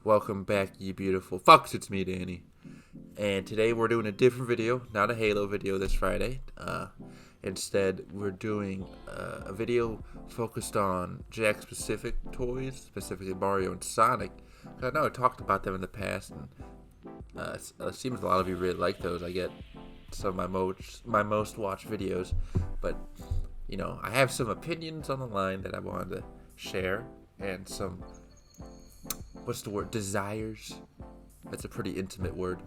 Welcome back, ye beautiful fucks. It's me, Danny. And today we're doing a different video, not a Halo video this Friday. Instead, we're doing a video focused on Jakks specific toys, specifically Mario and Sonic. I know I talked about them in the past, and it seems a lot of you really like those. I get some of my most watched videos, but I have some opinions on the line that I wanted to share, and some desires. That's a pretty intimate word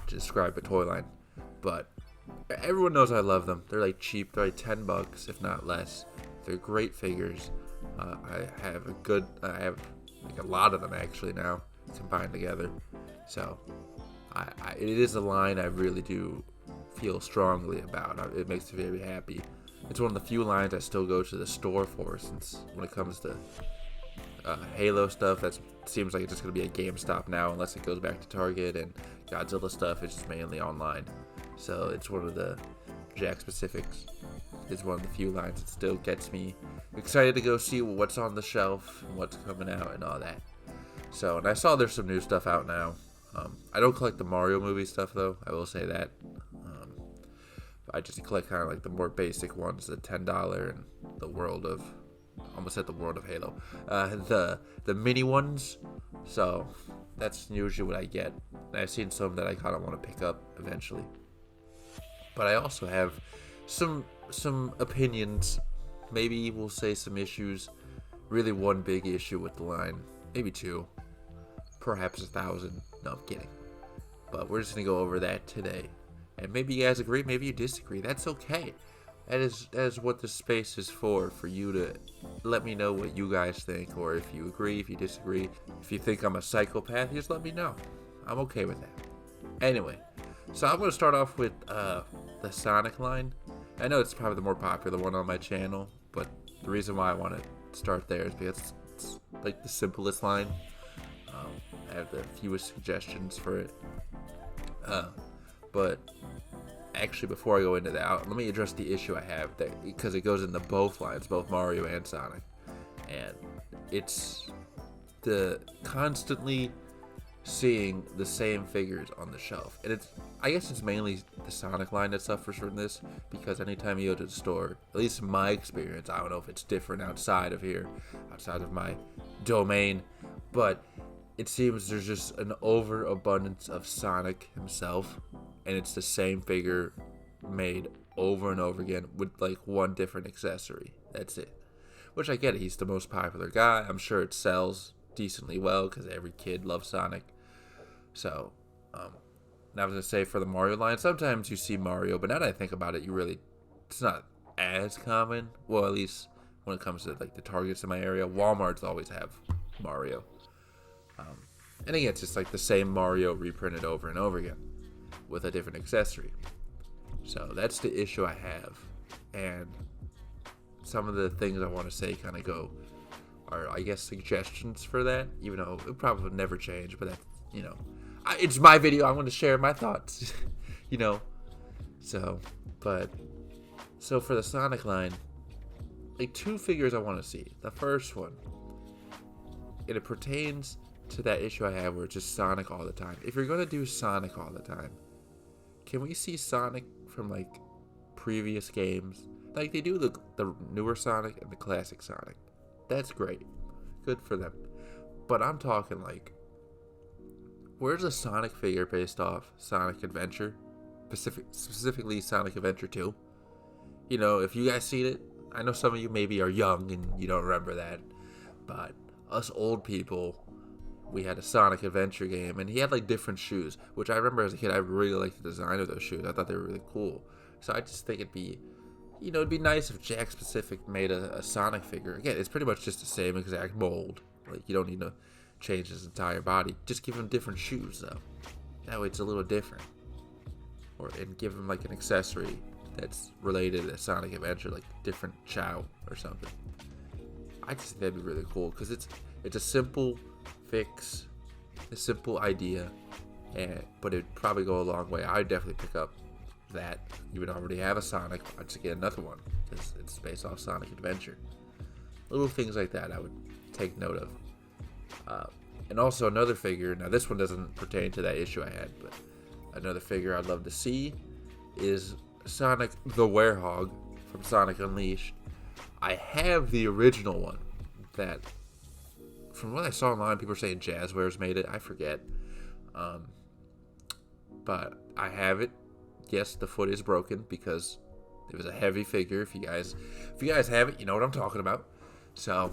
to describe a toy line, but everyone knows I love them. They're like cheap. They're like $10, if not less. They're great figures. I have like a lot of them actually now combined together. So it is a line I really do feel strongly about. It makes me very happy. It's one of the few lines I still go to the store for, since when it comes to Halo stuff, that seems like it's just going to be a GameStop now, unless it goes back to Target, and Godzilla stuff is just mainly online. So it's one of the Jakks specifics. It's one of the few lines that still gets me excited to go see what's on the shelf and what's coming out and all that. So, and I saw there's some new stuff out now. I don't collect the Mario movie stuff though, I will say that. I just collect kind of like the more basic ones, the $10 and the World of, almost at the World of Halo, the mini ones. So that's usually what I get. And I've seen some that I kind of want to pick up eventually. But I also have some opinions. Maybe we'll say some issues. Really, one big issue with the line, maybe two, perhaps 1,000. No, I'm kidding. But we're just gonna go over that today. And maybe you guys agree, maybe you disagree. That's okay. That is what this space is for you to let me know what you guys think, or if you agree, if you disagree. If you think I'm a psychopath, just let me know. I'm okay with that. Anyway, so I'm going to start off with the Sonic line. I know it's probably the more popular one on my channel, but the reason why I want to start there is because it's like the simplest line. I have the fewest suggestions for it. But actually, before I go into that, let me address the issue I have there, because it goes into both lines, both Mario and Sonic, and it's the constantly seeing the same figures on the shelf. And I guess it's mainly the Sonic line that suffers from this, because anytime you go to the store, at least in my experience, I don't know if it's different outside of here, outside of my domain, but it seems there's just an overabundance of Sonic himself, and it's the same figure made over and over again with like one different accessory. That's it. Which I get it. He's the most popular guy. I'm sure it sells decently well because every kid loves Sonic. So, and I was going to say for the Mario line, sometimes you see Mario, but now that I think about it, it's not as common. Well, at least when it comes to like the Targets in my area, Walmarts always have Mario. And again, it's just like the same Mario reprinted over and over again with a different accessory. So that's the issue I have. And some of the things I want to say kind of are, I guess, suggestions for that, even though it probably would never change. But it's my video. I want to share my thoughts, So for the Sonic line, like two figures I want to see. The first one, and it pertains to that issue I have where it's just Sonic all the time. If you're going to do Sonic all the time, can we see Sonic from like previous games? Like they do the newer Sonic and the classic Sonic. That's great. Good for them. But I'm talking like, where's a Sonic figure based off Sonic Adventure? Specifically Sonic Adventure 2. If you guys seen it, I know some of you maybe are young and you don't remember that. But us old people, we had a Sonic Adventure game, and he had like different shoes, which I remember as a kid, I really liked the design of those shoes. I thought they were really cool. So I just think it'd be nice if Jakks specific made a Sonic figure. Again, it's pretty much just the same exact mold. Like, you don't need to change his entire body. Just give him different shoes, though. That way it's a little different. And give him like an accessory that's related to Sonic Adventure, like different Chow or something. I just think that'd be really cool, because it's a simple fix, a simple idea, but it'd probably go a long way. I'd definitely pick up that. You would already have a Sonic, I'd just get another one because it's based off Sonic Adventure. Little things like that I would take note of. And also another figure, now this one doesn't pertain to that issue I had, but another figure I'd love to see is Sonic the Werehog from Sonic Unleashed. I have the original one that, from what I saw online, people were saying Jazzwares made it. I forget. But I have it. Yes, the foot is broken because it was a heavy figure. If you guys have it, you know what I'm talking about. So,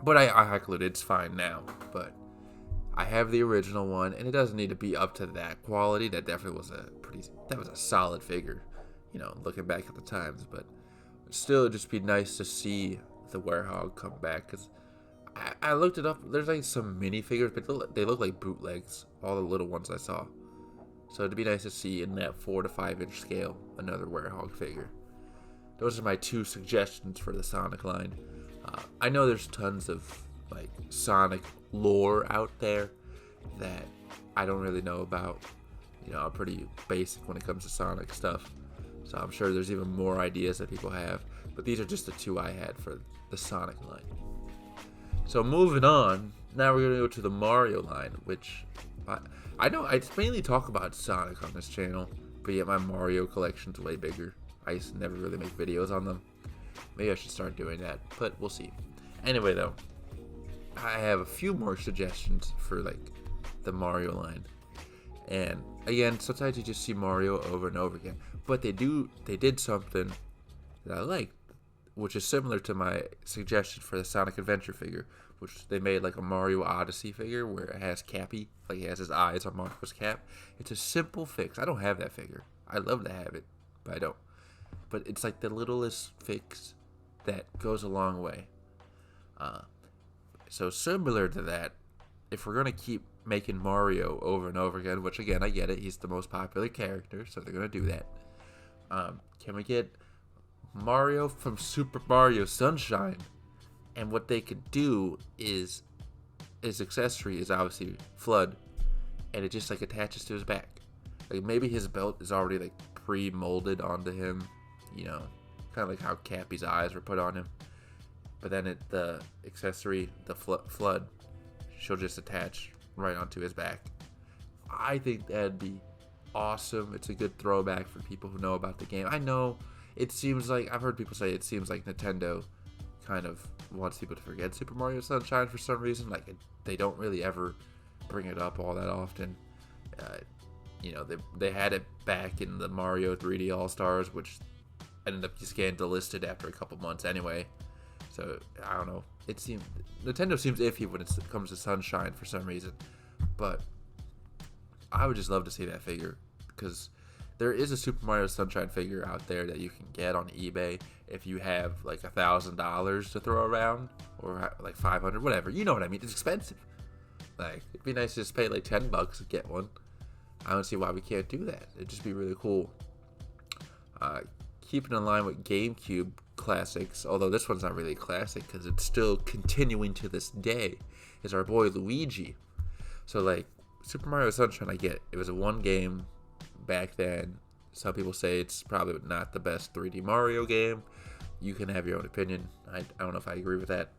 but I heckled it. It's fine now. But I have the original one, and it doesn't need to be up to that quality. That definitely was a solid figure, you know, looking back at the times. But still, it'd just be nice to see the Werehog come back, because I looked it up. There's like some minifigures, but they look like bootlegs. All the little ones I saw. So it'd be nice to see in that 4 to 5 inch scale another Werehog figure. Those are my 2 suggestions for the Sonic line. I know there's tons of like Sonic lore out there that I don't really know about. You know, I'm pretty basic when it comes to Sonic stuff. So I'm sure there's even more ideas that people have. But these are just the 2 I had for the Sonic line. So moving on, now we're going to go to the Mario line, which I know I mainly talk about Sonic on this channel, but yet my Mario collection's way bigger. I used to never really make videos on them. Maybe I should start doing that, but we'll see. Anyway, though, I have a few more suggestions for like the Mario line. And again, sometimes you just see Mario over and over again, but they did something that I liked, which is similar to my suggestion for the Sonic Adventure figure, which they made like a Mario Odyssey figure where it has Cappy, like he has his eyes on Mario's cap. It's a simple fix. I don't have that figure. I'd love to have it, but I don't. But it's like the littlest fix that goes a long way. So similar to that, if we're going to keep making Mario over and over again, which again, I get it, he's the most popular character, so they're going to do that. Can we get Mario from Super Mario Sunshine? And what they could do is his accessory is obviously Flood, and it just like attaches to his back. Like maybe his belt is already like pre-molded onto him, you know, kind of like how Cappy's eyes were put on him. But then the accessory, the Flood, she'll just attach right onto his back. I think that'd be awesome. It's a good throwback for people who know about the game. I know it seems like, I've heard people say it seems like Nintendo kind of wants people to forget Super Mario Sunshine for some reason. Like they don't really ever bring it up all that often. You know, they had it back in the Mario 3D All-Stars, which ended up just getting delisted after a couple months anyway. So I don't know. It seems Nintendo seems iffy when it comes to Sunshine for some reason, but I would just love to see that figure, because there is a Super Mario Sunshine figure out there that you can get on eBay if you have like $1,000 to throw around, or like 500, whatever. You know what I mean? It's expensive. Like it'd be nice to just pay like $10 to get one. I don't see why we can't do that. It'd just be really cool. Keeping in line with GameCube classics, although this one's not really a classic because it's still continuing to this day, is our boy Luigi. So like Super Mario Sunshine, I get it was a one game back then. Some people say it's probably not the best 3D Mario game. You can have your own opinion. I don't know if I agree with that.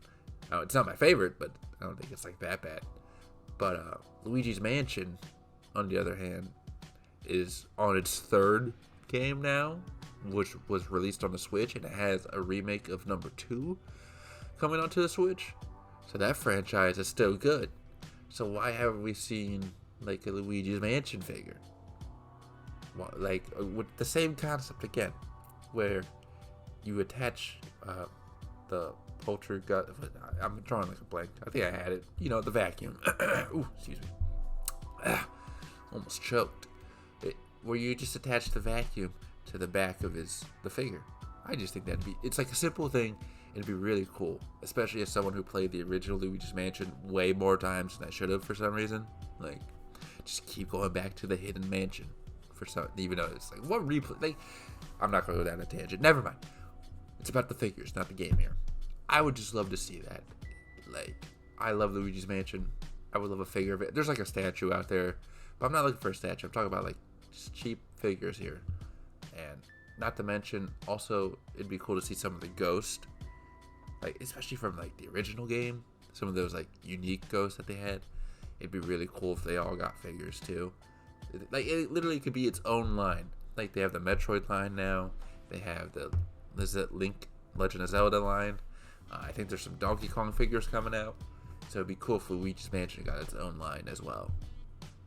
It's not my favorite, but I don't think it's like that bad. But Luigi's Mansion, on the other hand, is on its 3rd game now, which was released on the Switch, and it has a remake of number 2 coming onto the Switch. So that franchise is still good. So why haven't we seen like a Luigi's Mansion figure? Well, like with the same concept again, where you attach the poltergeist. I'm drawing like a blank. I think I had it. You know, the vacuum. Ooh, excuse me. Almost choked. Where you just attach the vacuum to the back of the figure. I just think it's like a simple thing. It'd be really cool, especially as someone who played the original Luigi's Mansion way more times than I should have for some reason. Like, just keep going back to the hidden mansion for some, even though it's like what replay. Like, I'm not going to go down a tangent. Never mind. It's about the figures, not the game here. I would just love to see that. Like, I love Luigi's Mansion. I would love a figure of it. There's like a statue out there, but I'm not looking for a statue. I'm talking about like just cheap figures here. And not to mention, also, it'd be cool to see some of the ghosts, like especially from like the original game. Some of those like unique ghosts that they had. it'd be really cool if they all got figures too. Like, it literally could be its own line. Like, they have the Metroid line now. They have the Link Legend of Zelda line. I think there's some Donkey Kong figures coming out. So it'd be cool if Luigi's Mansion got its own line as well.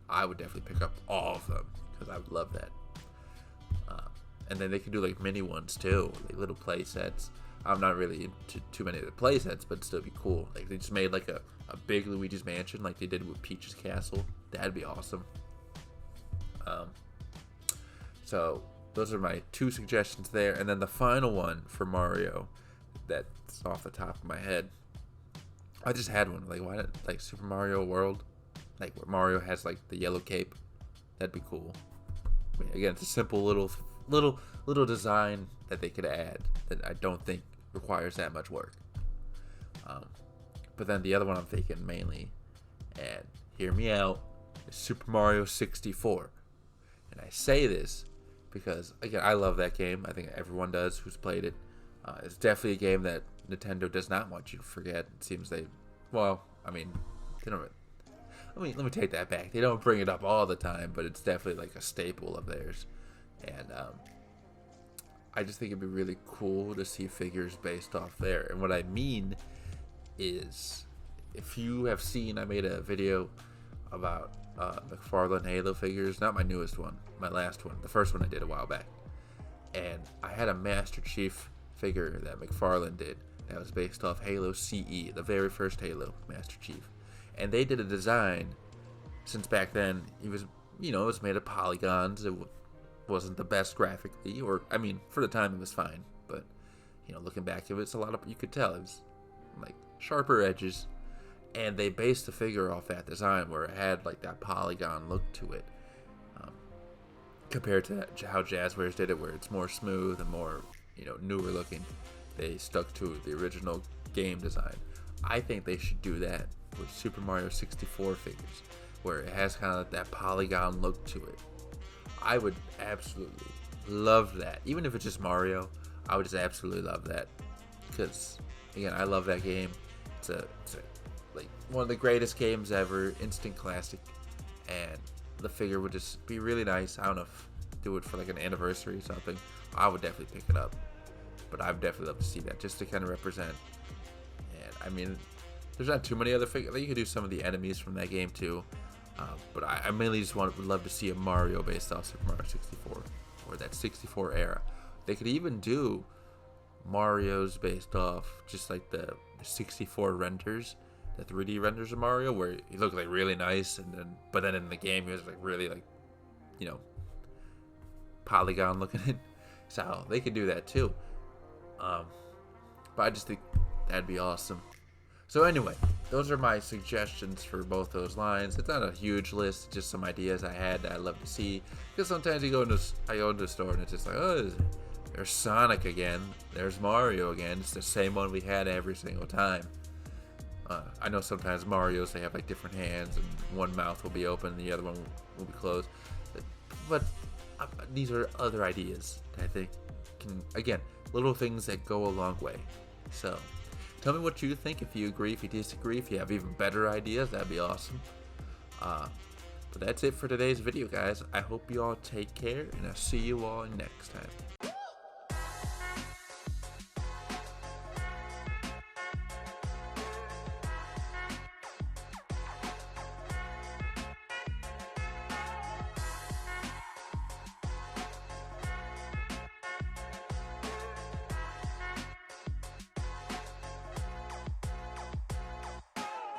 I would definitely pick up all of them because I would love that. And then they could do like mini ones too, like little play sets. I'm not really into too many of the play sets, but it'd still be cool. Like, they just made like a big Luigi's Mansion like they did with Peach's Castle. That'd be awesome. So those are my 2 suggestions there. And then the final one for Mario that's off the top of my head. I just had one. Like, why not, like, Super Mario World? Like, where Mario has like the yellow cape. That'd be cool. I mean, again, it's a simple little design that they could add that I don't think requires that much work. But then the other one I'm thinking mainly, and hear me out, is Super Mario 64. And I say this because, again, I love that game. I think everyone does who's played it. It's definitely a game that Nintendo does not want you to forget. It seems they don't. Let me take that back. They don't bring it up all the time, but it's definitely like a staple of theirs. And I just think it'd be really cool to see figures based off there. And what I mean is, if you have seen, I made a video about McFarlane Halo figures. Not my newest one, my last one. The first one I did a while back. And I had a Master Chief figure that McFarlane did that was based off Halo CE, the very first Halo Master Chief. And they did a design, since back then, it was made of polygons. It wasn't the best graphically, or, I mean, for the time it was fine. But, looking back, it was a lot of, you could tell, it was like sharper edges. And they based the figure off that design where it had like that polygon look to it. Compared to how Jazzwares did it, where it's more smooth and more, newer looking. They stuck to the original game design. I think they should do that with Super Mario 64 figures, where it has kind of that polygon look to it. I would absolutely love that. Even if it's just Mario, I would just absolutely love that. Because, again, I love that game. It's like one of the greatest games ever, instant classic. And the figure would just be really nice. I don't know if do it for like an anniversary or something. I would definitely pick it up. But I'd definitely love to see that, just to kind of represent. And I mean, there's not too many other figures. You could do some of the enemies from that game too. But I mainly just would love to see a Mario based off Super Mario 64, or that 64 era. They could even do Mario's based off just like the 64 renders, the 3D renders of Mario, where he looked like really nice, but then in the game he was like really like, polygon looking. So they could do that too. But I just think that'd be awesome. So anyway, those are my suggestions for both those lines. It's not a huge list, just some ideas I had that I'd love to see. Because sometimes I go into a store and it's just like, oh, there's Sonic again, there's Mario again. It's the same one we had every single time. I know sometimes Mario's, they have like different hands, and one mouth will be open and the other one will be closed. But these are other ideas that I think can, again, little things that go a long way. So tell me what you think, if you agree, if you disagree, if you have even better ideas, that'd be awesome. But that's it for today's video, guys. I hope you all take care, and I'll see you all next time.